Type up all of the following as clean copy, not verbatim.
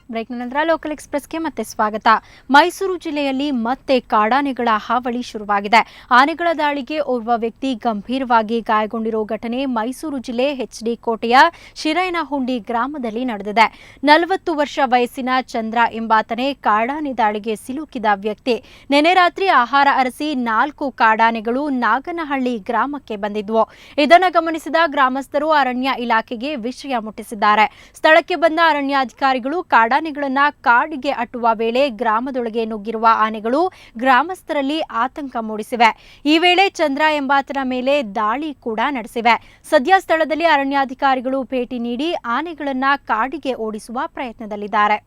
ಬ್ರೇಕ್ನ ನಂತರ ಲೋಕಲ್ ಎಕ್ಸ್‌ಪ್ರೆಸ್‌ಗೆ ಮತ್ತೆ ಸ್ವಾಗತ. ಮೈಸೂರು ಜಿಲ್ಲೆಯಲ್ಲಿ ಮತ್ತೆ ಕಾಡಾನೆಗಳ ಹಾವಳಿ ಶುರುವಾಗಿದೆ. ಆನೆಗಳ ದಾಳಿಗೆ ಓರ್ವ ವ್ಯಕ್ತಿ ಗಂಭೀರವಾಗಿ ಗಾಯಗೊಂಡಿರೋ ಘಟನೆ ಮೈಸೂರು ಜಿಲ್ಲೆ ಎಚ್‌ಡಿ ಕೋಟೆಯ ಶಿರಾಯನಹುಂಡಿ ಗ್ರಾಮದಲ್ಲಿ ನಡೆದಿದೆ. 40 ವರ್ಷ ವಯಸ್ಸಿನ ಚಂದ್ರ ಎಂಬಾತನೇ ಕಾಡಾನೆ ದಾಳಿಗೆ ಸಿಲುಕಿದ ವ್ಯಕ್ತಿ. ನಿನ್ನೆ ರಾತ್ರಿ ಆಹಾರ ಅರಸಿ 4 ಕಾಡಾನೆಗಳು ನಾಗನಹಳ್ಳಿ ಗ್ರಾಮಕ್ಕೆ ಬಂದಿದ್ವು. ಇದನ್ನು ಗಮನಿಸಿದ ಗ್ರಾಮಸ್ಥರು ಅರಣ್ಯ ಇಲಾಖೆಗೆ ವಿಷಯ ಮುಟ್ಟಿಸಿದ್ದಾರೆ. ಸ್ಥಳಕ್ಕೆ ಬಂದ ಅರಣ್ಯಾಧಿಕಾರಿಗಳು ಕಾಡಾನೆಗಳನ್ನ ಕಾಡಿಗೆ ಅಟ್ಟುವ ವೇಳೆ ಗ್ರಾಮದೊಳಗೆ ನುಗ್ಗಿರುವ ಆನೆಗಳು ಗ್ರಾಮಸ್ಥರಲ್ಲಿ ಆತಂಕ ಮೂಡಿಸಿವೆ. ಈ ವೇಳೆ ಚಂದ್ರ ಎಂಬಾತನ ಮೇಲೆ ದಾಳಿ ಕೂಡ ನಡೆಸಿವೆ. ಸದ್ಯ ಸ್ಥಳದಲ್ಲಿ ಅರಣ್ಯಾಧಿಕಾರಿಗಳು ಭೇಟಿ ನೀಡಿ ಆನೆಗಳನ್ನ ಕಾಡಿಗೆ ಓಡಿಸುವ ಪ್ರಯತ್ನದಲ್ಲಿದ್ದಾರೆ.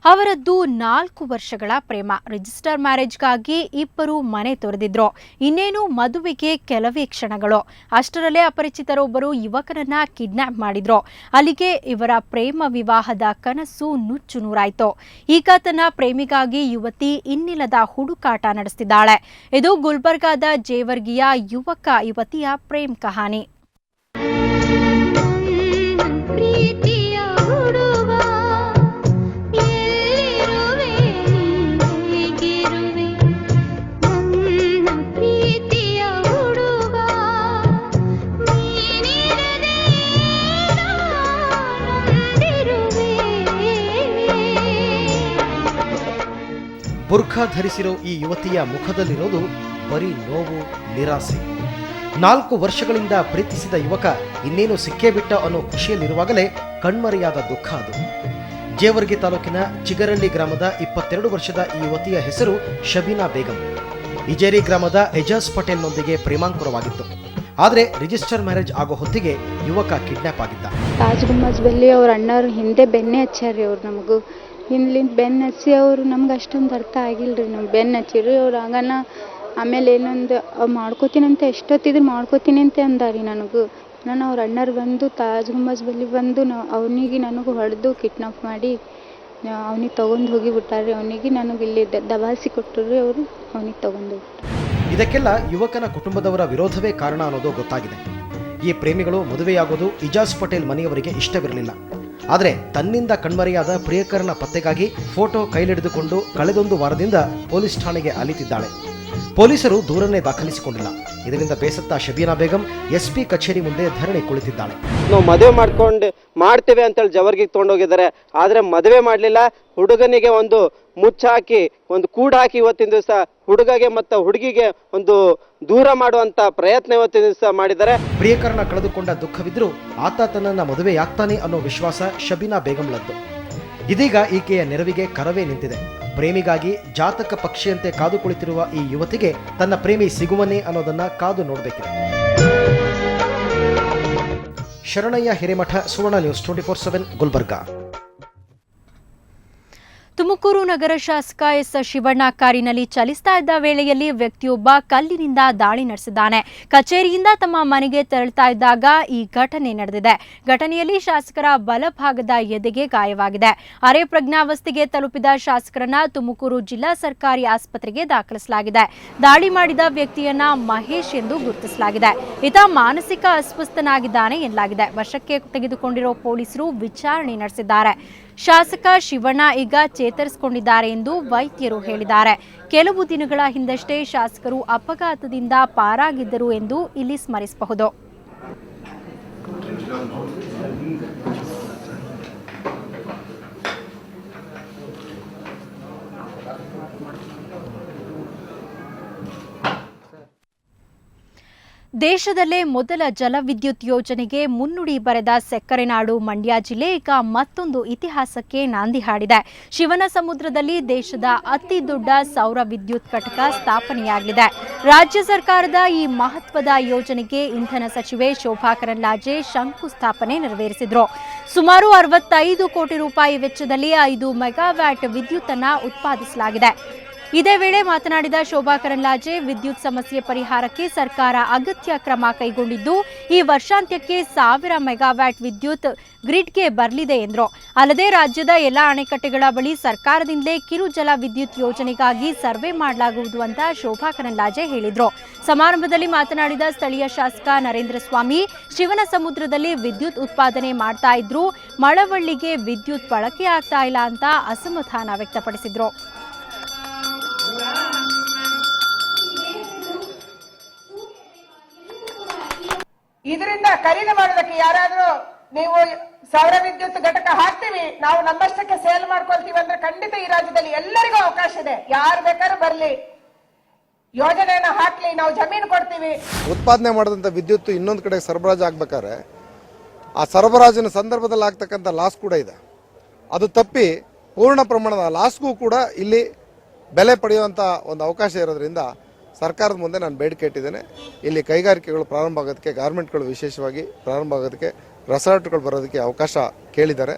ಅವರದ್ದು 4 ವರ್ಷಗಳ ಪ್ರೇಮ. ರಿಜಿಸ್ಟರ್ ಮ್ಯಾರೇಜ್ಗಾಗಿ ಇಬ್ಬರು ಮನೆ ತೊರೆದಿದ್ರು. ಇನ್ನೇನು ಮದುವೆಗೆ ಕೆಲವೇ ಕ್ಷಣಗಳು. ಅಷ್ಟರಲ್ಲೇ ಅಪರಿಚಿತರೊಬ್ಬರು ಯುವಕರನ್ನ ಕಿಡ್ನಾಪ್ ಮಾಡಿದ್ರು. ಅಲ್ಲಿಗೆ ಇವರ ಪ್ರೇಮ ವಿವಾಹದ ಕನಸು ನುಚ್ಚು ನೂರಾಯಿತು. ಈಗ ತನ್ನ ಪ್ರೇಮಿಗಾಗಿ ಯುವತಿ ಇನ್ನಿಲ್ಲದ ಹುಡುಕಾಟ ನಡೆಸುತ್ತಿದ್ದಾಳೆ. ಇದು ಗುಲ್ಬರ್ಗಾದ ಜೇವರ್ಗಿಯ ಯುವಕ ಯುವತಿಯ ಪ್ರೇಮ್ ಕಹಾನಿ. ಬುರ್ಖಾ ಧರಿಸಿರೋ ಈ ಯುವತಿಯ ಮುಖದಲ್ಲಿರೋದು ಬರೀ ನೋವು, ನಿರಾಸೆ. 4 ವರ್ಷಗಳಿಂದ ಪ್ರೀತಿಸಿದ ಯುವಕ ಇನ್ನೇನು ಸಿಕ್ಕೇ ಬಿಟ್ಟ ಅನ್ನೋ ಖುಷಿಯಲ್ಲಿರುವಾಗಲೇ ಕಣ್ಮರೆಯಾದ ದುಃಖ ಅದು. ಜೇವರ್ಗಿ ತಾಲೂಕಿನ ಚಿಗರಳ್ಳಿ ಗ್ರಾಮದ 22 ವರ್ಷದ ಈ ಯುವತಿಯ ಹೆಸರು ಶಬೀನಾ ಬೇಗಂ. ಇಜೇರಿ ಗ್ರಾಮದ ಎಜಾಜ್ ಪಟೇಲ್ನೊಂದಿಗೆ ಪ್ರೇಮಾಂಕುರವಾಗಿತ್ತು. ಆದರೆ ರಿಜಿಸ್ಟರ್ ಮ್ಯಾರೇಜ್ ಆಗೋ ಹೊತ್ತಿಗೆ ಯುವಕ ಕಿಡ್ನಾಪ್ ಆಗಿದ್ದ. ತಾಜ್ ಗುಮ್ಮಜ್ ಬಲ್ಲಿ ಅವ್ರ ಅಣ್ಣವ್ರು ಹಿಂದೆ ಬೆನ್ನೆ ಹಚ್ಚಾರ್ರಿ. ಅವ್ರು ನಮಗೂ ಹಿಂದ್ಲಿಂದ ಬೆನ್ನು ಹಚ್ಚಿ ಅವರು ನಮ್ಗೆ ಅಷ್ಟೊಂದು ಅರ್ಥ ಆಗಿಲ್ರಿ. ನಮ್ಗೆ ಬೆನ್ನು ಹಚ್ಚಿರಿ ಅವ್ರು. ಆಗನ ಆಮೇಲೆ ಏನೊಂದು ಮಾಡ್ಕೋತೀನಂತ ಎಷ್ಟೊತ್ತಿದ್ರು ಮಾಡ್ಕೋತೀನಿ ಅಂತ ಅಂದಾರಿ ನನಗೂ. ನಾನು ಅವ್ರ ಅಣ್ಣರು ಬಂದು ತಾಜ್ ಗುಮ್ಮಜ್ ಬಲ್ಲಿ ಬಂದು ಅವನಿಗೆ ನನಗೂ ಹೊಡೆದು ಕಿಡ್ನಾಪ್ ಮಾಡಿ ಅವನಿಗೆ ತೊಗೊಂಡು ಹೋಗಿಬಿಟ್ಟಾರ್ರಿ. ಅವನಿಗೆ ನನಗೆ ಇಲ್ಲಿ ದಬಾಯಿಸಿ ಕೊಟ್ಟರು ಅವರು. ಅವನಿಗೆ ತೊಗೊಂಡು ಇದಕ್ಕೆಲ್ಲ ಯುವಕನ ಕುಟುಂಬದವರ ವಿರೋಧವೇ ಕಾರಣ ಅನ್ನೋದು ಗೊತ್ತಾಗಿದೆ. ಈ ಪ್ರೇಮಿಗಳು ಮದುವೆಯಾಗೋದು ಇಜಾಜ್ ಪಟೇಲ್ ಮನೆಯವರಿಗೆ ಇಷ್ಟವಿರಲಿಲ್ಲ. ಆದರೆ ತನ್ನಿಂದ ಕಣ್ಮರೆಯಾದ ಪ್ರಿಯಕರನ ಪತ್ತೆಗಾಗಿ ಫೋಟೋ ಕೈಲಿಡಿದುಕೊಂಡು ಕಳೆದೊಂದು ವಾರದಿಂದ ಪೊಲೀಸ್ ಠಾಣೆಗೆ ಅಲಿತಿದ್ದಾಳೆ. ಪೊಲೀಸರು ದೂರನ್ನೇ ದಾಖಲಿಸಿಕೊಂಡಿಲ್ಲ. ಇದರಿಂದ ಬೇಸತ್ತ ಶಬೀನಾ ಬೇಗಂ ಎಸ್ಪಿ ಕಚೇರಿ ಮುಂದೆ ಧರಣಿ ಕುಳಿತಿದ್ದಾಳೆ. ನಾವು ಮದುವೆ ಮಾಡ್ತೇವೆ ಅಂತೇಳಿ ಜವರ್ಗಿಗೆ ತೊಗೊಂಡೋಗಿದ್ದಾರೆ. ಆದರೆ ಮದುವೆ ಮಾಡಲಿಲ್ಲ. ಹುಡುಗನಿಗೆ ಒಂದು ಮುಚ್ಚಾಕಿ ಒಂದು ಕೂಡು ಹಾಕಿ ಇವತ್ತಿನ ದಿವಸ ಹುಡುಗಗೆ ಮತ್ತು ಹುಡುಗಿಗೆ ಒಂದು ದೂರ ಮಾಡುವಂತ ಪ್ರಯತ್ನ ಇವತ್ತಿನ ದಿವಸ ಮಾಡಿದ್ದಾರೆ. ಪ್ರಿಯಕರನ ಕಳೆದುಕೊಂಡ ದುಃಖವಿದ್ರೂ ಆತ ತನ್ನನ್ನ ಮದುವೆಯಾಗ್ತಾನೆ ಅನ್ನೋ ವಿಶ್ವಾಸ ಶಬೀನಾ ಬೇಗಂಳದ್ದು. ಇದೀಗ ಈಕೆಯ ನೆರವಿಗೆ ಕರವೇ ನಿಂತಿದೆ. ಪ್ರೇಮಿಗಾಗಿ ಜಾತಕ ಪಕ್ಷಿಯಂತೆ ಕಾದು ಕುಳಿತಿರುವ ಈ ಯುವತಿಗೆ ತನ್ನ ಪ್ರೇಮಿ ಸಿಗುವನೇ ಅನ್ನೋದನ್ನ ಕಾದು ನೋಡಬೇಕಿದೆ. ಶರಣಯ್ಯ ಹಿರೇಮಠ, ಸುವರ್ಣ ನ್ಯೂಸ್ 24/7, ಗುಲ್ಬರ್ಗಾ. ತುಮಕೂರು ನಗರ ಶಾಸಕ ಎಸ್ ಶಿವಣ್ಣ ಕಾರಿನಲ್ಲಿ ಚಲಿಸ್ತಾ ಇದ್ದ ವೇಳೆಯಲ್ಲಿ ವ್ಯಕ್ತಿಯೊಬ್ಬ ಕಲ್ಲಿನಿಂದ ದಾಳಿ ನಡೆಸಿದ್ದಾನೆ. ಕಚೇರಿಯಿಂದ ತಮ್ಮ ಮನೆಗೆ ತೆರಳುತ್ತಾ ಇದ್ದಾಗ ಈ ಘಟನೆ ನಡೆದಿದೆ. ಘಟನೆಯಲ್ಲಿ ಶಾಸಕರ ಬಲಭಾಗದ ಎದೆಗೆ ಗಾಯವಾಗಿದೆ. ಅರೆ ಪ್ರಜ್ಞಾವಸ್ಥೆಗೆ ತಲುಪಿದ ಶಾಸಕರನ್ನ ತುಮಕೂರು ಜಿಲ್ಲಾ ಸರ್ಕಾರಿ ಆಸ್ಪತ್ರೆಗೆ ದಾಖಲಿಸಲಾಗಿದೆ. ದಾಳಿ ಮಾಡಿದ ವ್ಯಕ್ತಿಯನ್ನ ಮಹೇಶ್ ಎಂದು ಗುರುತಿಸಲಾಗಿದೆ. ಈತ ಮಾನಸಿಕ ಅಸ್ವಸ್ಥನಾಗಿದ್ದಾನೆ ಎನ್ನಲಾಗಿದೆ. ವಶಕ್ಕೆ ತೆಗೆದುಕೊಂಡಿರೋ ಪೊಲೀಸರು ವಿಚಾರಣೆ ನಡೆಸಿದ್ದಾರೆ. ಶಾಸಕ ಶಿವಣ್ಣ ಈಗ ಚೇತರಿಸಿಕೊಂಡಿದ್ದಾರೆ ಎಂದು ವೈದ್ಯರು ಹೇಳಿದ್ದಾರೆ. ಕೆಲವು ದಿನಗಳ ಹಿಂದಷ್ಟೇ ಶಾಸಕರು ಅಪಘಾತದಿಂದ ಪಾರಾಗಿದ್ದರು ಎಂದು ಇಲ್ಲಿ ಸ್ಮರಿಸಬಹುದು. ದೇಶದಲ್ಲೇ ಮೊದಲ ಜಲವಿದ್ಯುತ್ ಯೋಜನೆಗೆ ಮುನ್ನುಡಿ ಬರೆದ ಸಕ್ಕರೆನಾಡು ಮಂಡ್ಯ ಜಿಲ್ಲೆ ಈಗ ಮತ್ತೊಂದು ಇತಿಹಾಸಕ್ಕೆ ನಾಂದಿ ಹಾಡಿದೆ. ಶಿವನಸಮುದ್ರದಲ್ಲಿ ದೇಶದ ಅತಿ ದೊಡ್ಡ ಸೌರ ವಿದ್ಯುತ್ ಘಟಕ ಸ್ಥಾಪನೆಯಾಗಲಿದೆ. ರಾಜ್ಯ ಸರ್ಕಾರದ ಈ ಮಹತ್ವದ ಯೋಜನೆಗೆ ಇಂಧನ ಸಚಿವೆ ಶೋಭಾ ಕರಂದ್ಲಾಜೆ ಶಂಕುಸ್ಥಾಪನೆ ನೆರವೇರಿಸಿದರು. ಸುಮಾರು 65 ಕೋಟಿ ರೂಪಾಯಿ ವೆಚ್ಚದಲ್ಲಿ 5 ಮೆಗಾವ್ಯಾಟ್ ವಿದ್ಯುತ್ ಅನ್ನು ಉತ್ಪಾದಿಸಲಾಗಿದೆ. ಇದೇ ವೇಳೆ ಮಾತನಾಡಿದ ಶೋಭಾ ಕರಂದ್ಲಾಜೆ, ವಿದ್ಯುತ್ ಸಮಸ್ಯೆ ಪರಿಹಾರಕ್ಕೆ ಸರ್ಕಾರ ಅಗತ್ಯ ಕ್ರಮ ಕೈಗೊಂಡಿದ್ದು ಈ ವರ್ಷಾಂತ್ಯಕ್ಕೆ 1000 ಮೆಗಾವ್ಯಾಟ್ ವಿದ್ಯುತ್ ಗ್ರಿಡ್ಗೆ ಬರಲಿದೆ ಎಂದರು. ಅಲ್ಲದೆ ರಾಜ್ಯದ ಎಲ್ಲಾ ಅಣೆಕಟ್ಟೆಗಳ ಬಳಿ ಸರ್ಕಾರದಿಂದಲೇ ಕಿರು ಜಲ ವಿದ್ಯುತ್ ಯೋಜನೆಗಾಗಿ ಸರ್ವೆ ಮಾಡಲಾಗುವುದು ಅಂತ ಶೋಭಾ ಕರಂದ್ಲಾಜೆ ಹೇಳಿದರು. ಸಮಾರಂಭದಲ್ಲಿ ಮಾತನಾಡಿದ ಸ್ಥಳೀಯ ಶಾಸಕ ನರೇಂದ್ರ ಸ್ವಾಮಿ, ಶಿವನ ಸಮುದ್ರದಲ್ಲಿ ವಿದ್ಯುತ್ ಉತ್ಪಾದನೆ ಮಾಡ್ತಾ ಇದ್ರು, ಮಳವಳ್ಳಿಗೆ ವಿದ್ಯುತ್ ಬಳಕೆ ಆಗ್ತಾ ಇಲ್ಲ ಅಂತ ಅಸಮಾಧಾನ ವ್ಯಕ್ತಪಡಿಸಿದರು. ಇದರಿಂದ ಖರೀದಿ ಮಾಡೋದಕ್ಕೆ ಯಾರಾದ್ರೂ ನೀವು ಸೌರ ವಿದ್ಯುತ್ ಘಟಕ ಹಾಕ್ತೀವಿ, ನಾವು ನಮ್ಮಷ್ಟಕ್ಕೆ ಸೇಲ್ ಮಾಡ್ಕೊಳ್ತೀವಿ ಅಂದ್ರೆ ಖಂಡಿತ ಈ ರಾಜ್ಯದಲ್ಲಿ ಎಲ್ಲರಿಗೂ ಅವಕಾಶ ಇದೆ. ಯಾರು ಬೇಕಾದ್ರೂ ಬರ್ಲಿ, ಯೋಜನೆಯನ್ನ ಹಾಕ್ಲಿ, ನಾವು ಜಮೀನು ಕೊಡ್ತೀವಿ. ಉತ್ಪಾದನೆ ಮಾಡಿದಂಥ ವಿದ್ಯುತ್ ಇನ್ನೊಂದು ಕಡೆ ಸರಬರಾಜು ಆಗ್ಬೇಕಾದ್ರೆ ಆ ಸರಬರಾಜಿನ ಸಂದರ್ಭದಲ್ಲಿ ಆಗ್ತಕ್ಕಂಥ ಲಾಸ್ ಕೂಡ ಇದೆ. ಅದು ತಪ್ಪಿ ಪೂರ್ಣ ಪ್ರಮಾಣದ ಲಾಸ್ಗೂ ಕೂಡ ಇಲ್ಲಿ ಬೆಲೆ ಪಡೆಯುವಂಥ ಒಂದು ಅವಕಾಶ ಇರೋದ್ರಿಂದ ಸರ್ಕಾರದ ಮುಂದೆ ನಾನು ಬೇಡಿಕೆ ಇಟ್ಟಿದ್ದೇನೆ. ಇಲ್ಲಿ ಕೈಗಾರಿಕೆಗಳು ಪ್ರಾರಂಭ ಆಗೋದಕ್ಕೆ, ಗಾರ್ಮೆಂಟ್ಗಳು ವಿಶೇಷವಾಗಿ ಪ್ರಾರಂಭ ಆಗೋದಕ್ಕೆ, ರೆಸಾರ್ಟ್ಗಳು ಬರೋದಕ್ಕೆ ಅವಕಾಶ ಕೇಳಿದ್ದಾರೆ.